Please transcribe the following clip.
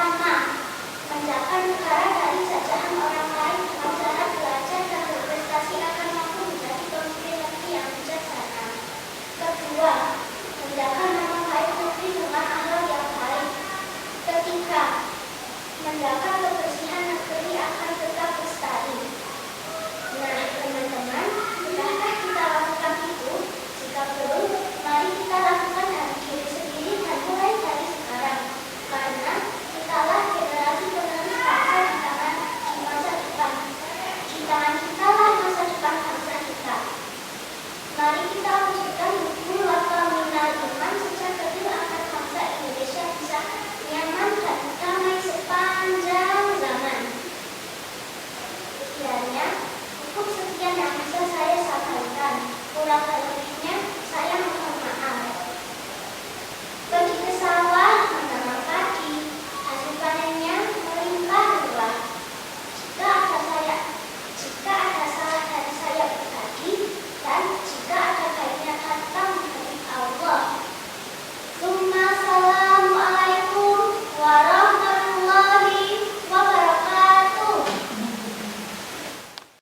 Pertama, menjaga negara dari jajahan orang lain dengan cara belajar dan berprestasi akan mampu menjadi pemimpin negeri yang bijaksana. Kedua, menjaga nama baik negeri dengan akhlak yang baik. Ketiga, menjaga kebersihan negeri akan tetap lestari. Nah, teman-teman, sudahkah kita lakukan itu? Jika belum, mari kita lakukan dari diri sendiri dan mulai dari sekarang. Karena kitalah generasi penerus bangsa di masa depan. Di tangan kitalah masa depan bangsa kita. Mari kita wujudkan buku Laka Minal Iman sejak kecil agar bangsa Indonesia bisa nyaman dan damai sepanjang zaman. Kiranya cukup sekian yang bisa saya sampaikan. Kurang lebih